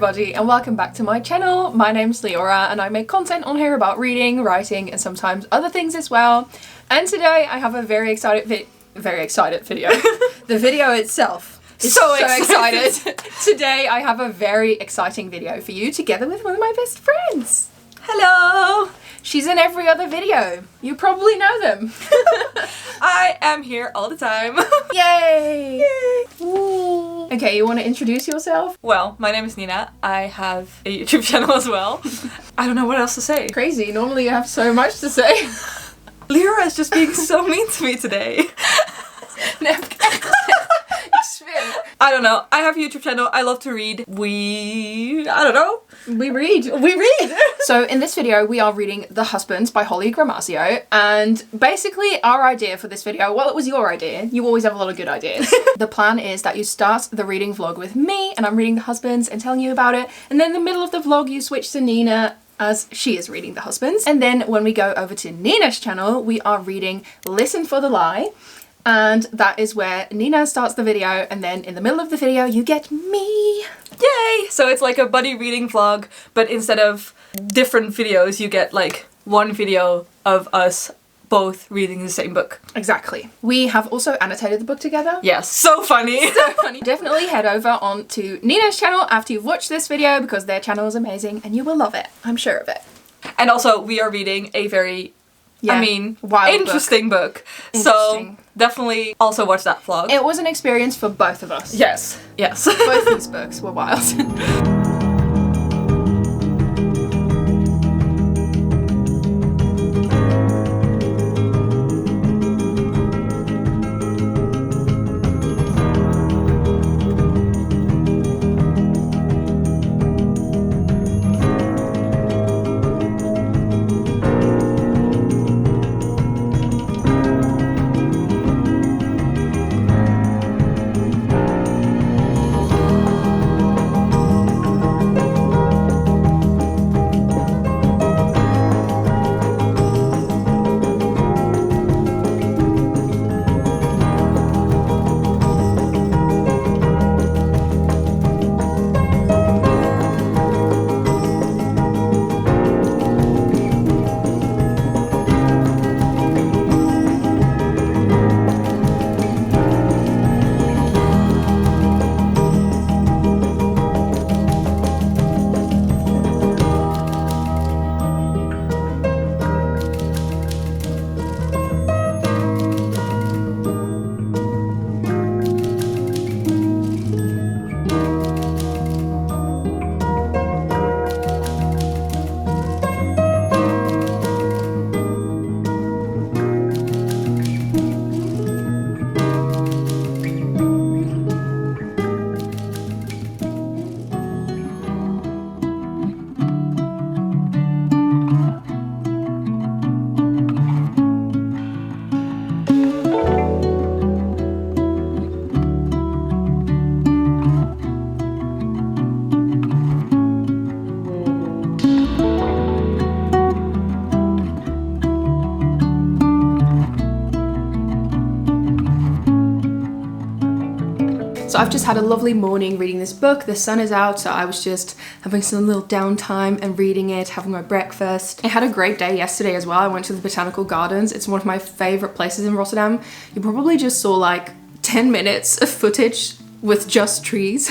everybody and welcome back to my channel. My name's Leora and I make content on here about reading, writing and sometimes other things as well. And today I have a very excited video. The video itself is so excited. Today I have a very exciting video for you together with one of my best friends. Hello! She's in every other video. You probably know them. I am here all the time. Yay! Yay! Ooh. Okay, you want to introduce yourself? Well, my name is Nina. I have a YouTube channel as well. I don't know what else to say. Crazy, normally you have so much to say. Leora is just being so mean to me today. I don't know. I have a YouTube channel. I love to read. We read. So in this video, we are reading The Husbands by Holly Gramazio. And basically our idea for this video, well, it was your idea. You always have a lot of good ideas. The plan is that you start the reading vlog with me and I'm reading The Husbands and telling you about it. And then in the middle of the vlog, you switch to Nina as she is reading The Husbands. And then when we go over to Nina's channel, we are reading Listen for the Lie. And that is where Nina starts the video, and then in the middle of the video you get me. Yay! So it's like a buddy reading vlog, but instead of different videos you get like one video of us both reading the same book. Exactly. We have also annotated the book together. Yes, so funny. So funny. Definitely head over onto Nina's channel after you've watched this video because their channel is amazing and you will love it. I'm sure of it. And also we are reading a very wild interesting book. So definitely also watch that vlog. It was an experience for both of us. Yes, yes. Both these books were wild. So I've just had a lovely morning reading this book. The sun is out, so I was just having some little downtime and reading it, having my breakfast. I had a great day yesterday as well. I went to the Botanical Gardens. It's one of my favorite places in Rotterdam. You probably just saw like 10 minutes of footage with just trees.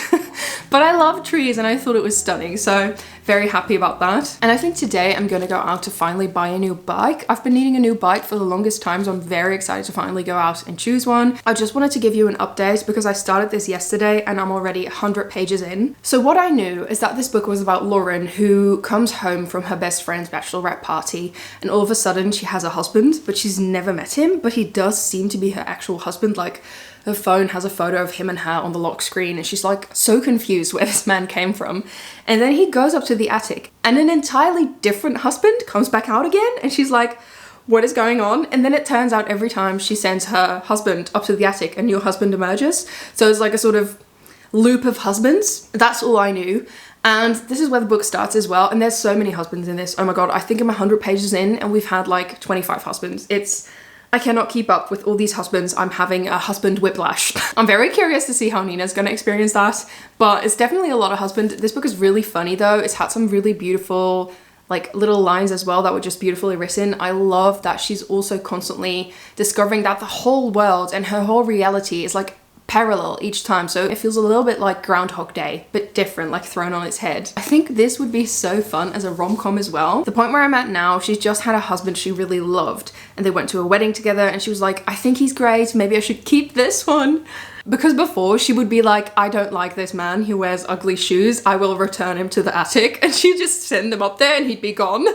But I love trees and I thought it was stunning, so very happy about that. And I think today I'm gonna go out to finally buy a new bike. I've been needing a new bike for the longest time, so I'm very excited to finally go out and choose one. I just wanted to give you an update because I started this yesterday and I'm already 100 pages in. So what I knew is that this book was about Lauren, who comes home from her best friend's bachelorette party and all of a sudden she has a husband, but she's never met him, but he does seem to be her actual husband. Like, her phone has a photo of him and her on the lock screen and she's like so confused where this man came from. And then he goes up to the attic and an entirely different husband comes back out again and she's like, what is going on? And then it turns out every time she sends her husband up to the attic, a new husband emerges. So it's like a sort of loop of husbands. That's all I knew. And this is where the book starts as well. And there's so many husbands in this. Oh my God, I think I'm 100 pages in and we've had like 25 husbands. It's I cannot keep up with all these husbands. I'm having a husband whiplash. I'm very curious to see how Nina's gonna experience that, but it's definitely a lot of husband. This book is really funny though. It's had some really beautiful like little lines as well that were just beautifully written. I love that she's also constantly discovering that the whole world and her whole reality is like parallel each time, so it feels a little bit like Groundhog Day, but different, like thrown on its head. I think this would be so fun as a rom-com as well. The point where I'm at now, she's just had a husband she really loved and they went to a wedding together and she was like, I think he's great, maybe I should keep this one. Because before she would be like, I don't like this man who wears ugly shoes, I will return him to the attic, and she'd just send him up there and he'd be gone.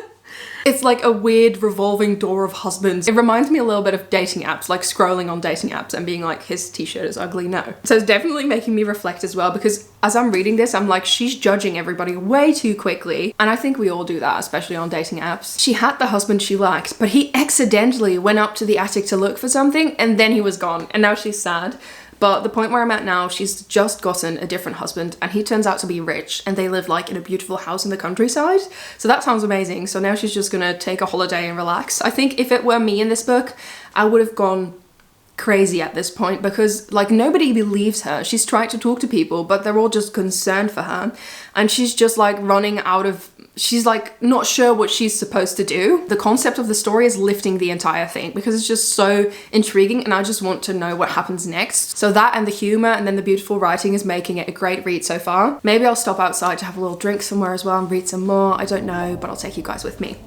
It's like a weird revolving door of husbands. It reminds me a little bit of dating apps, like scrolling on dating apps and being like, his t-shirt is ugly, no. So it's definitely making me reflect as well, because as I'm reading this, I'm like, she's judging everybody way too quickly. And I think we all do that, especially on dating apps. She had the husband she liked, but he accidentally went up to the attic to look for something and then he was gone and now she's sad. But the point where I'm at now, she's just gotten a different husband and he turns out to be rich and they live like in a beautiful house in the countryside. So that sounds amazing. So now she's just gonna take a holiday and relax. I think if it were me in this book, I would have gone crazy at this point because like nobody believes her. She's trying to talk to people, but they're all just concerned for her. And she's just like running out of, she's like not sure what she's supposed to do. The concept of the story is lifting the entire thing because it's just so intriguing and I just want to know what happens next. So that and the humor and then the beautiful writing is making it a great read so far. Maybe I'll stop outside to have a little drink somewhere as well and read some more. I don't know, but I'll take you guys with me.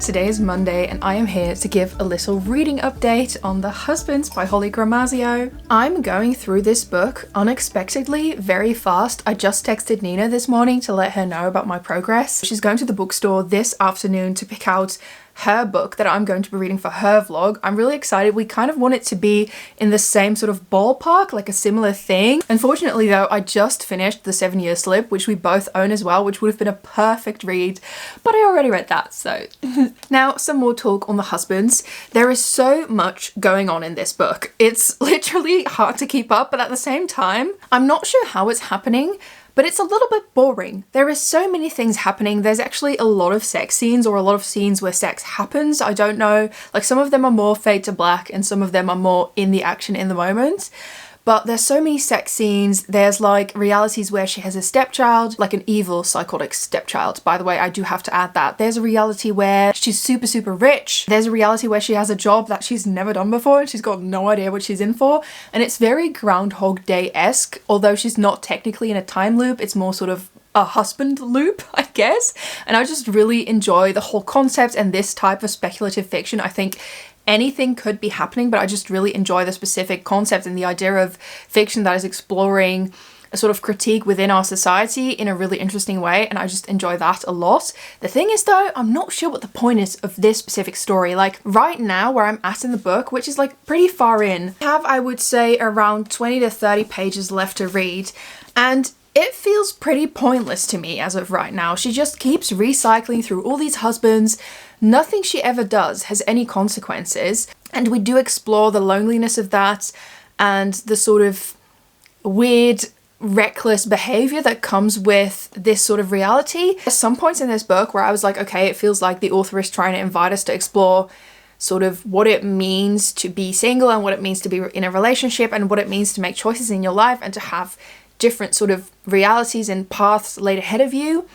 Today is Monday and I am here to give a little reading update on The Husbands by Holly Gramazio. I'm going through this book unexpectedly very fast. I just texted Nina this morning to let her know about my progress. She's going to the bookstore this afternoon to pick out her book that I'm going to be reading for her vlog. I'm really excited. We kind of want it to be in the same sort of ballpark, like a similar thing. Unfortunately though, I just finished The 7-Year Slip, which we both own as well, which would have been a perfect read, but I already read that, so. Now, some more talk on The Husbands. There is so much going on in this book. It's literally hard to keep up, but at the same time, I'm not sure how it's happening, but it's a little bit boring. There is so many things happening. There's actually a lot of sex scenes or a lot of scenes where sex happens. I don't know, like some of them are more fade to black and some of them are more in the action in the moment. But there's so many sex scenes. There's like realities where she has a stepchild, like an evil psychotic stepchild. By the way, I do have to add that. There's a reality where she's super, super rich. There's a reality where she has a job that she's never done before and she's got no idea what she's in for. And it's very Groundhog Day-esque, although she's not technically in a time loop. It's more sort of a husband loop, I guess. And I just really enjoy the whole concept and this type of speculative fiction. I think anything could be happening, but I just really enjoy the specific concept and the idea of fiction that is exploring a sort of critique within our society in a really interesting way, and I just enjoy that a lot. The thing is though, I'm not sure what the point is of this specific story. Like right now where I'm at in the book, which is like pretty far in, I have, I would say, around 20 to 30 pages left to read, and it feels pretty pointless to me as of right now. She just keeps recycling through all these husbands. Nothing she ever does has any consequences, and we do explore the loneliness of that and the sort of weird, reckless behavior that comes with this sort of reality. There's some points in this book where I was like, okay, it feels like the author is trying to invite us to explore sort of what it means to be single and what it means to be in a relationship and what it means to make choices in your life and to have different sort of realities and paths laid ahead of you,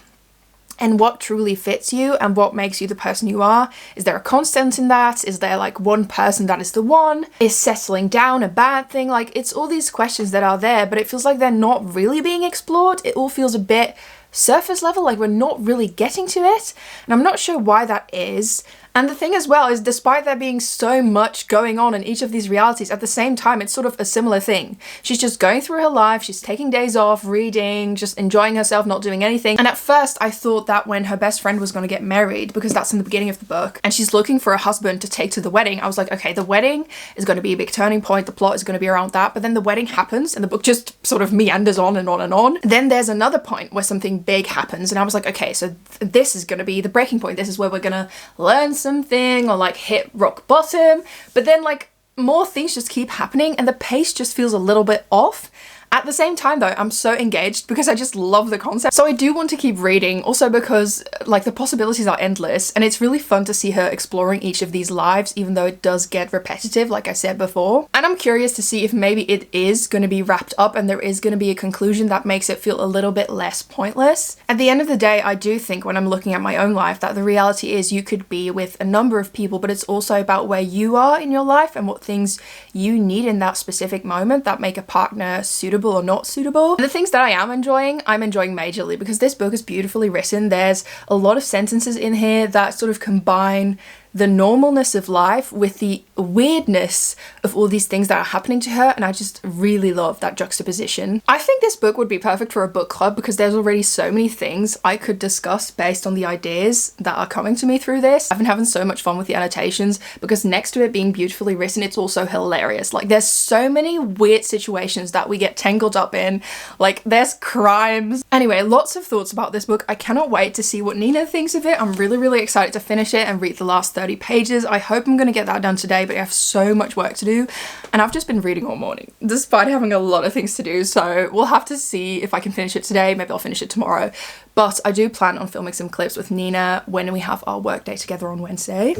and what truly fits you and what makes you the person you are. Is there a constant in that? Is there like one person that is the one? Is settling down a bad thing? Like, it's all these questions that are there, but it feels like they're not really being explored. It all feels a bit surface level, like we're not really getting to it, and I'm not sure why that is. And the thing as well is, despite there being so much going on in each of these realities, at the same time, it's sort of a similar thing. She's just going through her life, she's taking days off, reading, just enjoying herself, not doing anything. And at first I thought that when her best friend was going to get married, because that's in the beginning of the book, and she's looking for a husband to take to the wedding, I was like, okay, the wedding is going to be a big turning point, the plot is going to be around that. But then the wedding happens and the book just sort of meanders on and on and on. Then there's another point where something big happens, and I was like, okay, so this is going to be the breaking point. This is where we're going to learn something or like hit rock bottom. But then like more things just keep happening and the pace just feels a little bit off. At the same time though, I'm so engaged because I just love the concept. So I do want to keep reading, also because like the possibilities are endless, and it's really fun to see her exploring each of these lives, even though it does get repetitive, like I said before. And I'm curious to see if maybe it is going to be wrapped up and there is going to be a conclusion that makes it feel a little bit less pointless. At the end of the day, I do think when I'm looking at my own life that the reality is you could be with a number of people, but it's also about where you are in your life and what things you need in that specific moment that make a partner suitable or not suitable. And the things that I am enjoying, I'm enjoying majorly because this book is beautifully written. There's a lot of sentences in here that sort of combine the normalness of life with the weirdness of all these things that are happening to her, and I just really love that juxtaposition. I think this book would be perfect for a book club because there's already so many things I could discuss based on the ideas that are coming to me through this. I've been having so much fun with the annotations because next to it being beautifully written, it's also hilarious. Like there's so many weird situations that we get tangled up in, like there's crimes. Anyway, lots of thoughts about this book. I cannot wait to see what Nina thinks of it. I'm really excited to finish it and read the last 30 pages. I hope I'm gonna get that done today, but I have so much work to do and I've just been reading all morning despite having a lot of things to do, so we'll have to see if I can finish it today. Maybe I'll finish it tomorrow, but I do plan on filming some clips with Nina when we have our work day together on Wednesday.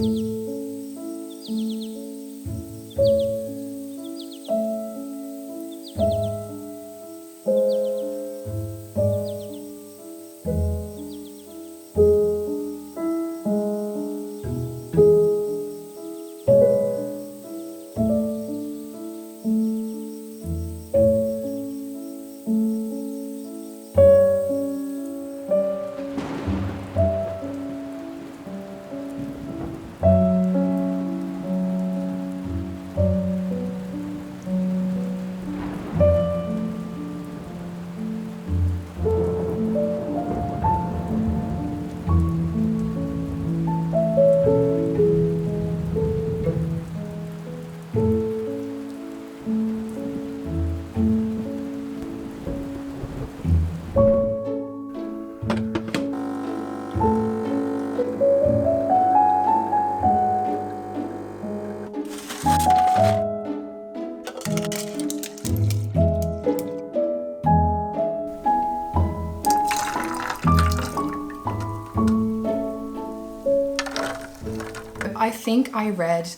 I think I read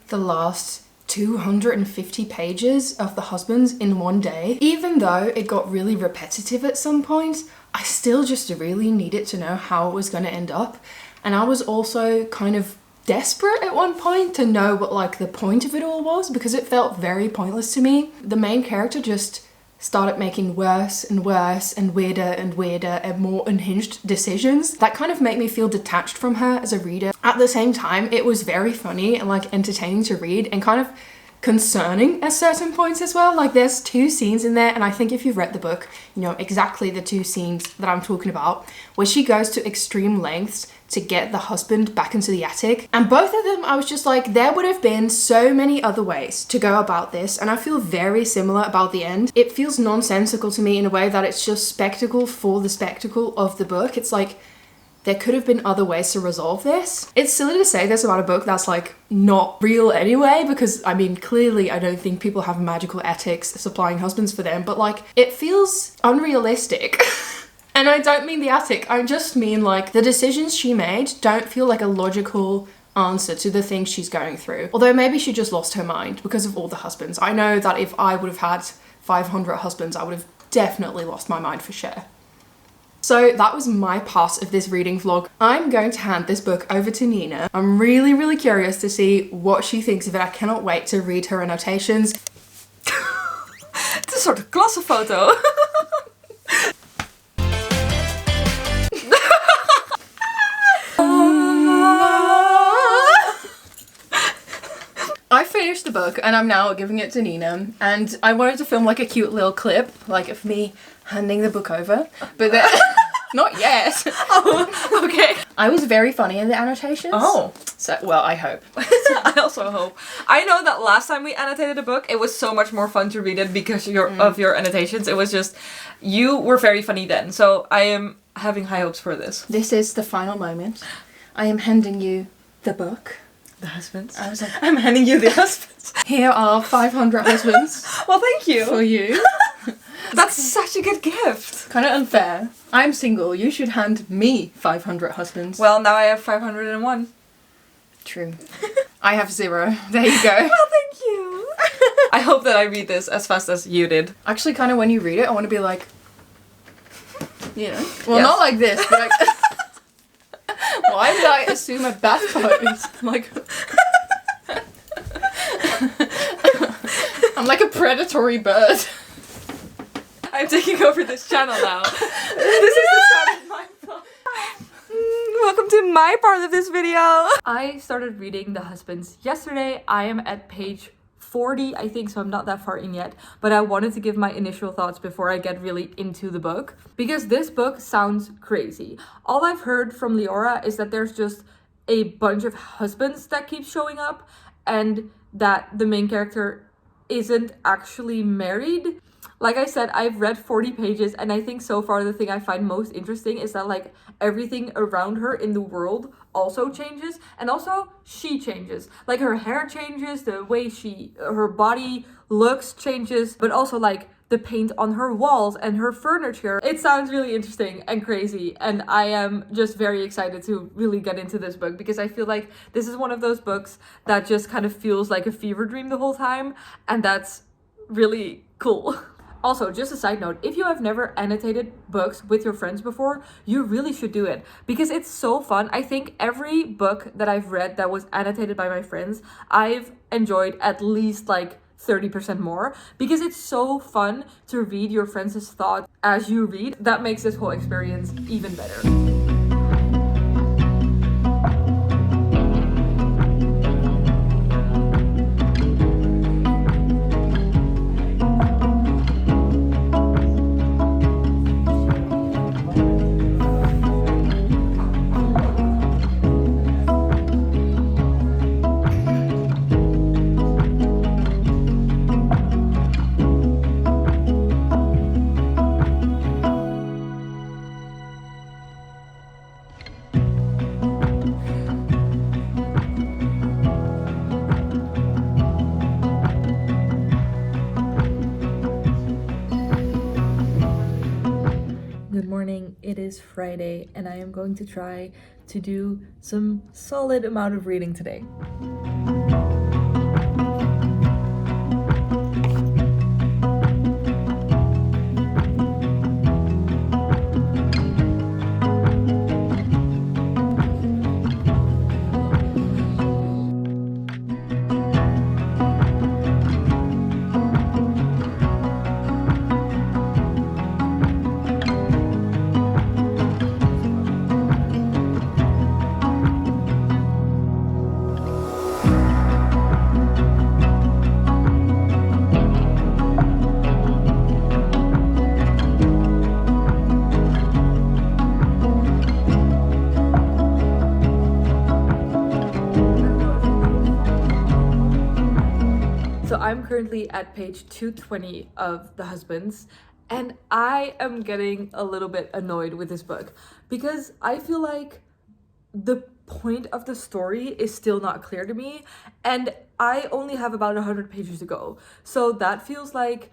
the last 250 pages of The Husbands in one day. Even though it got really repetitive at some point, I still just really needed to know how it was going to end up. And I was also kind of desperate at one point to know what like the point of it all was, because it felt very pointless to me. The main character just started making worse and worse and weirder and more unhinged decisions that kind of make me feel detached from her as a reader. At the same time, it was very funny and like entertaining to read and kind of concerning at certain points as well. Like there's 2 scenes in there, and I think if you've read the book, you know exactly the 2 scenes that I'm talking about, where she goes to extreme lengths to get the husband back into the attic. And both of them, I was just like, there would have been so many other ways to go about this, and I feel very similar about the end. It feels nonsensical to me in a way that it's just spectacle for the spectacle of the book. It's like, there could have been other ways to resolve this. It's silly to say this about a book that's like not real anyway, because I mean, clearly I don't think people have magical ethics supplying husbands for them, but like it feels unrealistic. And I don't mean the attic, I just mean like the decisions she made don't feel like a logical answer to the things she's going through. Although maybe she just lost her mind because of all the husbands. I know that if I would have had 500 husbands, I would have definitely lost my mind for sure. So that was my part of this reading vlog. I'm going to hand this book over to Nina. I'm really, really curious to see what she thinks of it. I cannot wait to read her annotations. It's a sort of klassenfoto. I finished the book and I'm now giving it to Nina, and I wanted to film like a cute little clip, like of me handing the book over, but then not yet. Oh, okay. I was very funny in the annotations. Oh. So, well, I hope. I also hope. I know that last time we annotated a book, it was so much more fun to read it because of your annotations. It was just, you were very funny then. So I am having high hopes for this. This is the final moment. I am handing you the book. The husbands? I was like, I'm handing you the husbands. here are 500 husbands. Well, thank you. For you. That's such a good gift. Kind of unfair. I'm single. You should hand me 500 husbands. Well, now I have 501. True. I have 0. There you go. Well, thank you. I hope that I read this as fast as you did. Actually, kind of when you read it, I want to be like, you know. Well, Yes. not like this, but like... Why did I assume a bath pose? Like... I'm like a predatory bird. I'm taking over this channel now. This is the start of my vlog. Welcome to my part of this video. I started reading The Husbands yesterday. I am at page 40, I think, so I'm not that far in yet. But I wanted to give my initial thoughts before I get really into the book, because this book sounds crazy. All I've heard from Leora is that there's just a bunch of husbands that keep showing up, and that the main character isn't actually married. Like I said, I've read 40 pages, and I think so far the thing I find most interesting is that like everything around her in the world also changes, and also she changes. Like her hair changes, the way her body looks changes, but also like the paint on her walls and her furniture. It sounds really interesting and crazy, and I am just very excited to really get into this book, because I feel like this is one of those books that just kind of feels like a fever dream the whole time, and that's really cool. Also, just a side note, if you have never annotated books with your friends before, you really should do it, because it's so fun. I think every book that I've read that was annotated by my friends, I've enjoyed at least like 30% more, because it's so fun to read your friends' thoughts as you read. That makes this whole experience even better. Good morning, it is Friday, and I am going to try to do some solid amount of reading today. So I'm currently at page 220 of The Husbands, and I am getting a little bit annoyed with this book because I feel like the point of the story is still not clear to me, and I only have about 100 pages to go. So that feels like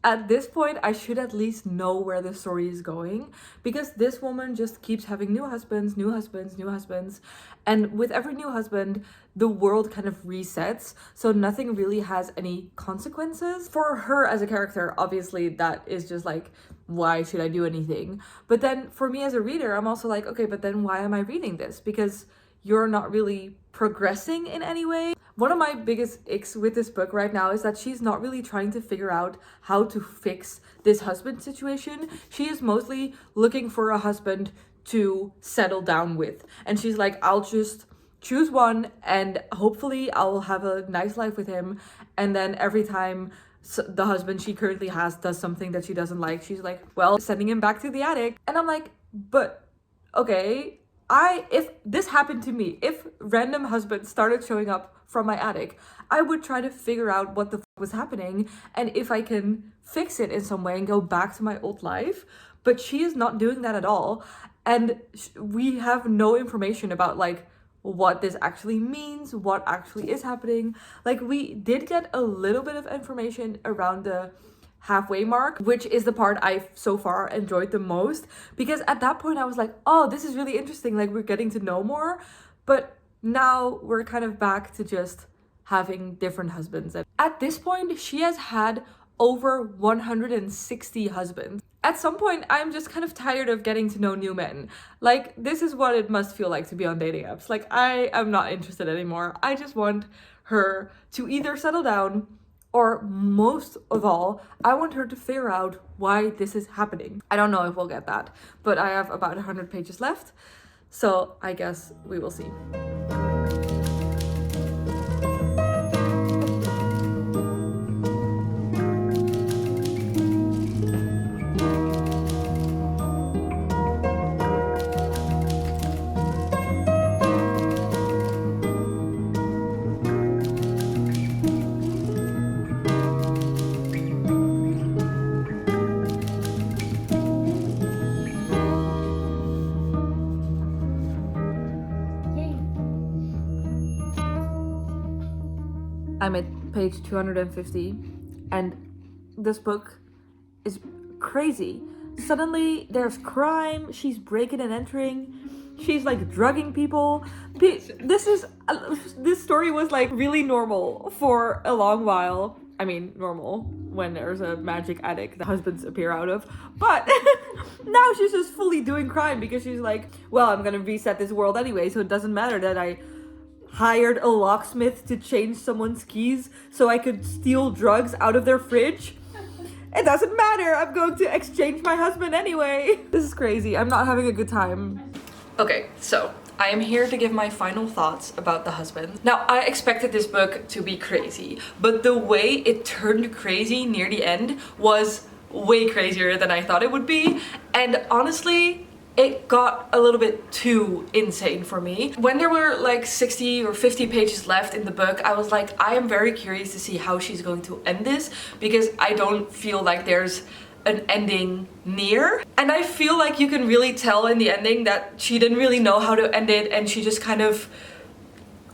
at this point I should at least know where the story is going, because this woman just keeps having new husbands, new husbands, new husbands, and with every new husband the world kind of resets, so nothing really has any consequences for her as a character. Obviously that is just like, why should I do anything? But then for me as a reader, I'm also like, okay, but then why am I reading this? Because you're not really progressing in any way. One of my biggest icks with this book right now is that she's not really trying to figure out how to fix this husband situation. She is mostly looking for a husband to settle down with. And she's like, I'll just choose one and hopefully I'll have a nice life with him. And then every time the husband she currently has does something that she doesn't like, she's like, well, sending him back to the attic. And I'm like, but okay, if this happened to me, if random husbands started showing up from my attic, I would try to figure out what the was happening and if I can fix it in some way and go back to my old life. But she is not doing that at all, and we have no information about like what this actually means, what actually is happening. Like, we did get a little bit of information around the halfway mark, which is the part I've so far enjoyed the most, because at that point I was like, oh, this is really interesting, like we're getting to know more. But now we're kind of back to just having different husbands. And at this point she has had over 160 husbands. At some point I'm just kind of tired of getting to know new men. Like, this is what it must feel like to be on dating apps. Like, I am not interested anymore. I just want her to either settle down, or most of all, I want her to figure out why this is happening. I don't know if we'll get that, but I have about 100 pages left, so I guess we will see. I'm at page 250, and this book is crazy. Suddenly there's crime, she's breaking and entering, she's like drugging people. This story was like really normal for a long while. I mean, normal when there's a magic attic the husbands appear out of, but now she's just fully doing crime because she's like, well, I'm gonna reset this world anyway, so it doesn't matter that I hired a locksmith to change someone's keys so I could steal drugs out of their fridge. It doesn't matter, I'm going to exchange my husband anyway. This is crazy, I'm not having a good time. Okay, so I am here to give my final thoughts about The Husband. Now, I expected this book to be crazy, but the way it turned crazy near the end was way crazier than I thought it would be. And honestly, it got a little bit too insane for me. When there were like 60 or 50 pages left in the book, I was like, I am very curious to see how she's going to end this, because I don't feel like there's an ending near. And I feel like you can really tell in the ending that she didn't really know how to end it, and she just kind of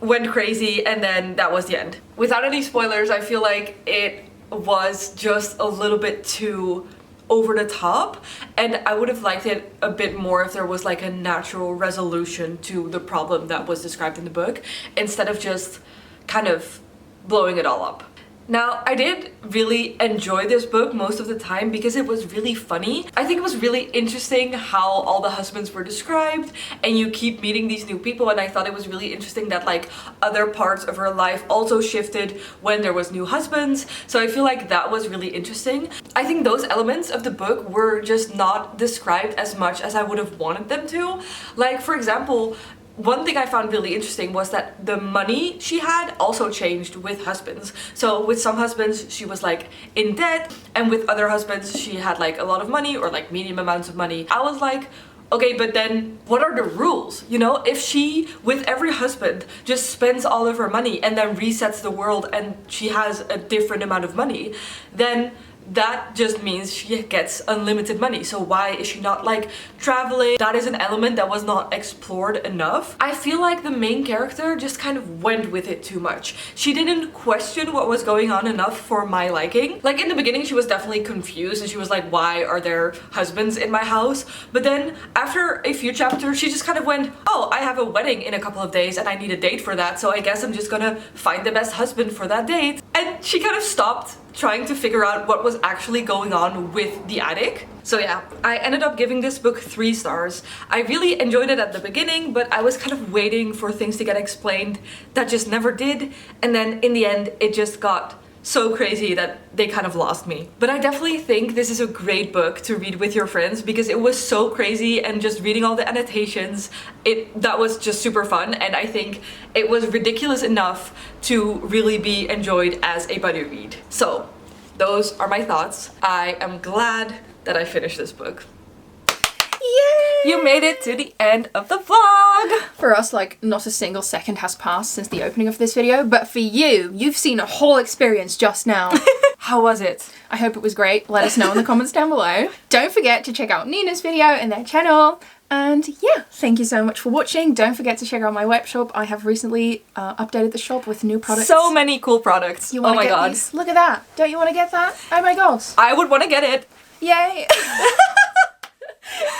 went crazy, and then that was the end. Without any spoilers, I feel like it was just a little bit too over the top, and I would have liked it a bit more if there was like a natural resolution to the problem that was described in the book, instead of just kind of blowing it all up. Now, I did really enjoy this book most of the time because it was really funny. I think it was really interesting how all the husbands were described, and you keep meeting these new people, and I thought it was really interesting that like other parts of her life also shifted when there was new husbands. So I feel like that was really interesting. I think those elements of the book were just not described as much as I would have wanted them to. Like, for example, one thing I found really interesting was that the money she had also changed with husbands. So with some husbands she was like in debt, and with other husbands she had like a lot of money or like medium amounts of money. I was like, Okay, but then what are the rules? You know, if she, with every husband, just spends all of her money and then resets the world and she has a different amount of money, then that just means she gets unlimited money. So why is she not like traveling? That is an element that was not explored enough. I feel like the main character just kind of went with it too much. She didn't question what was going on enough for my liking. Like in the beginning she was definitely confused and she was like, why are there husbands in my house? But then after a few chapters she just kind of went, oh, I have a wedding in a couple of days and I need a date for that, so I guess I'm just gonna find the best husband for that date. And she kind of stopped trying to figure out what was actually going on with the attic. So yeah, I ended up giving this book 3 stars. I really enjoyed it at the beginning, but I was kind of waiting for things to get explained that just never did. And then in the end, it just got so crazy that they kind of lost me. But I definitely think this is a great book to read with your friends because it was so crazy, and just reading all the annotations, that was just super fun, and I think it was ridiculous enough to really be enjoyed as a buddy read. So those are my thoughts. I am glad that I finished this book. Yay! You made it to the end of the vlog! For us, like, not a single second has passed since the opening of this video, but for you, you've seen a whole experience just now. How was it? I hope it was great. Let us know in the comments down below. Don't forget to check out Nina's video and their channel. And yeah, thank you so much for watching. Don't forget to check out my web shop. I have recently updated the shop with new products. So many cool products. Oh my god. These? Look at that. Don't you want to get that? Oh my god. I would want to get it. Yay.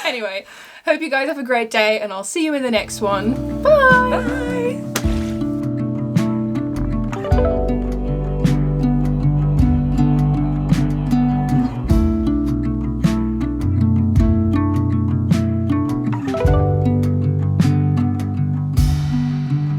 Anyway, hope you guys have a great day and I'll see you in the next one. Bye! Bye.